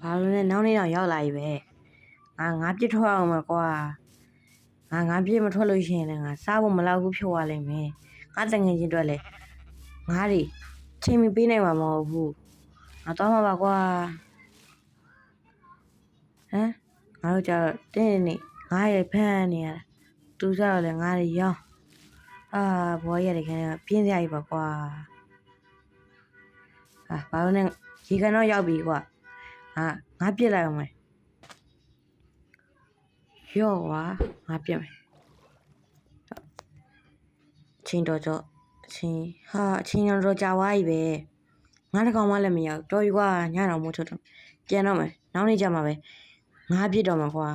ဘာလို့လဲနောက်နေ့တော့ရောက်လာပြီပဲငါပြစ်ထွက်အောင်မကွာငါပြစ်မထွက်လို့ရှိရင်လည်းငါစားဖို့မလောက်ဘူးဖြစ်သွားလိမ့်မယ်ငါတငယ်ချင်းအတွက်လည်းငါတွေချိန်မီပေးနိုင်မှာမဟုတ်ဘူးငါတော့မှာပါကွာငါတို့ကြတော့တင်းနေငါရဖမ်းနေရတာသူကြတော့လည်းငါတွေရောင်းဘောရတဲ့ခန်းကပြင်းစရာကြီးပါကွာဘာလို့လဲရေကန်တော့ရောက်ပြီကွာငါပြစ်လိုက်အောင်မယ်ရော့ကွာငါပြစ်မယ်ချင်းတော့အချင်းတော့ကြာသွားပြီပဲငါတကောင်မှလည်းမရောက်တော်ပြီကွာညတော့မို့ထုတ်တော့ပြန်တော့မယ်နောက်နေ့ကျမှပဲငါပြစ်တော့မှာကွာ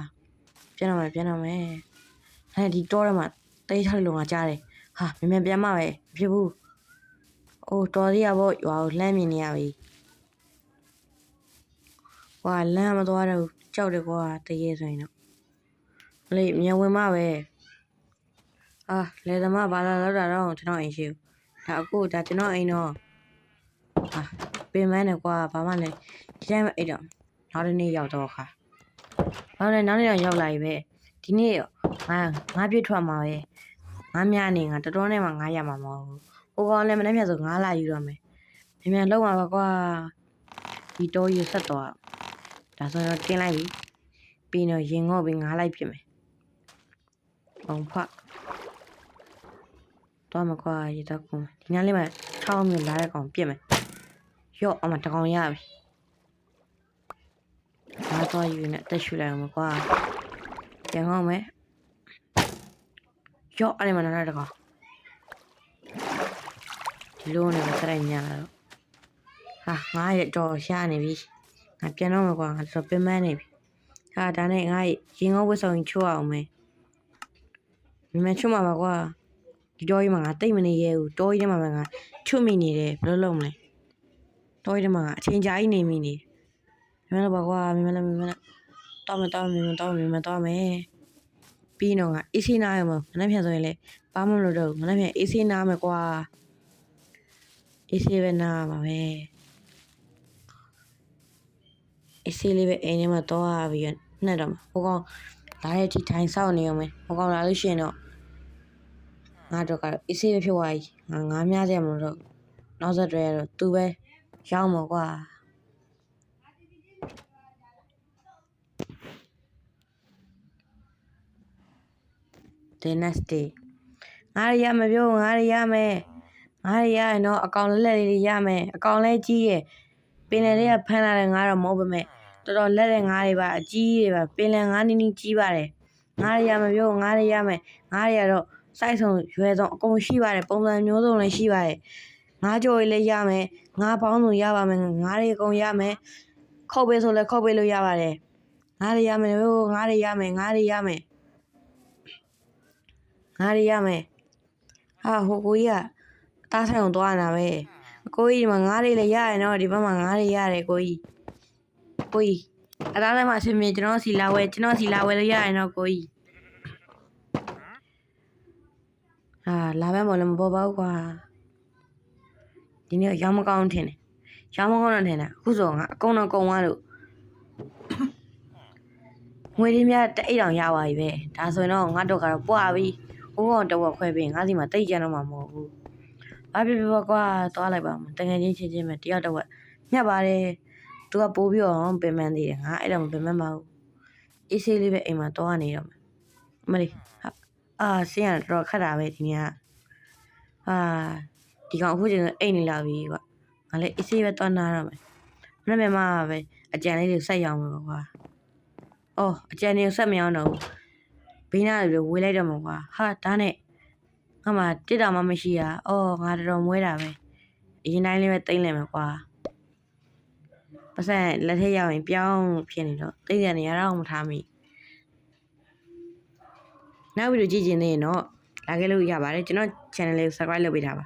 ပြန်တော့မယ်ဒီတော့ရမှာတေးထားလို့ငါကြားတယ်မြန်ပြန်မှပဲမဖြစ်ဘူးတော်သေးရပေါ့ရွာကိုလှမ်းမြင်နေရပြီကွာလမ်းမသွားတော့ကြောက်တယ်ကွာတရေဆိုရင်တော့လေမြန်ဝင်မှပဲလေသမားဘာလာလောက်တာတော့ကျွန်တော်အိမ်ရှိဘူးဒါကျွန်တော်အိမ်တော့ပင်မနဲ့ကွာဘာမှလည်းဒီတိုင်းပဲအိတ်တော့နောက်တစ်နေ့ရောက်တော့ခါဘာလဲနောက်နေ့တော့ရောက်လာပြီပဲဒီနေ့ငါပြည့်ထွက်မှာပဲငါများနေငါတော်တော်နဲ့မှငါရမှာမဟုတ်ဘူးဟိုကောင်လည်းမနေ့ပြန်ဆိုငါလာယူတော့မယ်မြန်လောက်မှာပါကွာဒီတော့ရဆက်တော့ဒါဆိုတော့တင်းလိုက်ပြီပြီးတော့ရင်ငေါ့ပြီးငါလိုက်ပြင်မယ်အောင်ဖတ်တော့မကွာရတော့ကုန်ဒီညလေးမှာ6မြို့လာတဲ့ကောင်ပြစ်မယ်ရော့အမတကောင်ရပြီငါတော့ယူနေတက်ရှူလိုက်အောင်ကွာပြန်အောင်မယ်ရော့အဲ့မှာနောက်တကောင်ဒီလိုနဲ့စရိုက်ညာတော့ငါရတော့ရှာနေပြီငါပြန်တော့မှာကွာငါတော့ပင်မနေပြီဒါနဲ့ငါရင်ငေါ့ဝတ်ဆောင်ချိုးအောင်မယ်မြန်ချိုးမှာပါကွာဒီတော့ကြီးမှာငါတိတ်မနေရဲဘူးတော့ကြီးထဲမှာငါချွတ်မိနေတယ်ဘယ်လိုလုပ်မလဲတော့ကြီးထဲမှာအချိန်ကြာကြီးနေမိနေမြန်တော့ပါကွာမြန်တော့မယ်ပြီးတော့ငါအေးဆေးနားရမှာမနေ့ပြန်ဆိုရင်လေဘာမှမလုပ်တော့ဘူးမနေ့ပြန်အေးဆေးနားမယ်ကွာအေးဆေးပဲနားမှာပဲအေးဆေးလေးပဲအိမ်ထဲမှာတော့ရပြီးနှက်တော့မှာဟိုကောင်လာတဲ့အထိထိုင်ဆောက်နေအောင်မယ်ဟိုကောင်လာလို့ရှိရင်တော့ငါတော့အေးဆေးပဲဖြစ်သွားပြီငါများစရာမလိုတော့နောက်ဆက်တွဲရတော့သူပဲရောက်မှာကွာThe next day ငါရမယ်ပြောငါရမယ်ရင်တော့အကောင်လက်လေးရမယ်အကောင်လဲကြီးရဲ့ပင်လယ်လေးကဖမ်းလာတဲ့ငါတော့မဟုတ်ပါမဲ့တော်တော်လက်တဲ့ငါတွေပါအကြီးတွေပါပင်လယ်ငါနီးနီးကြီးပါတယ်ငါရမယ်ပြောငါရမယ်ငါရတော့စိုက်ဆုံးရွယ်ဆုံးအကုန်ရှိပါတယ်ပုံစံမျိုးစုံလည်းရှိပါတယ်ငါကြော်လေးရမယ်ငါပေါင်းစုံရပါမယ်ငါတွေအကုန်ရမယ်ခုတ်ပေးဆိုလည်းခုတ်ပေးလို့ရပါတယ်ငါရမယ်ပြောငါရမယ်ဟိုကိုကြီးကအသားဆိုင်အောင်သွားနေတာပဲကိုကြီးမှာငါးတွေလည်းရရနော်ဒီဘက်မှာငါးတွေရတယ်ကိုကြီးအသားဆိုင်မှာအဆင်ပြေကျွန်တော်စီလာဝဲလို့ရရနော်ကိုကြီးလာပဲမလို့မပေါ်ပါဘူးကွာဒီနေ့ရောင်းမကောင်းထင်တယ်အခုဆိုငါအကုန်တော့ကုန်သွားလို့ငွေလေးများတအိတ်တောင်ရပါပြီပဲဒါဆိုရင်တော့ငါတော့ကတော့ပွားပြီဟိုကောင်တော့ခွဲပြီးငါစီမှာတိတ်ကြတော့မှာမဟုတ်ဘူးဘာဖြစ်ဖြစ်ကွာသွားလိုက်ပါဦးတကယ်ချင်းပဲတယောက်တော့မြတ်ပါတယ်သူကပိုးပြီးတော့ပင်မသေးတယ်ငါအဲ့တော့မပင်မမဟုတ်အေးဆေးလေးပဲအိမ်မှာတော့နေတော့မှာမလေးဆင်းရတော့ခက်တာပဲဒီနေ့ဒီကောင်အခုချိန်အိမ်နေလာပြီကွာငါလည်းအေးဆေးပဲသွားနာတော့မယ်မနေ့မှပဲအကြံလေးတွေဆက်ရောင်းမှာကွာအကြံတွေဆက်မရောင်းတော့ဘူးဘေးနားတွေဝေးလိုက်တော့မှာကွာဒါနဲ့ငါမှတစ်တာမှမရှိရငါတော်မွဲတာပဲအရင်တိုင်းလေးပဲတိမ့်လိုက်မှာကွာပတ်စံလက်ထက်ရောက်ရင်ပြောင်းဖြစ်နေတော့တိတ်ရနေရတော့မထားမိနောက်ဗီဒီယိုကြည့်ချင်သေးရင်တော့လာခဲ့လို့ရပါတယ်ကျွန်တော် channel လေးကို subscribe လုပ်ပေးထားပါ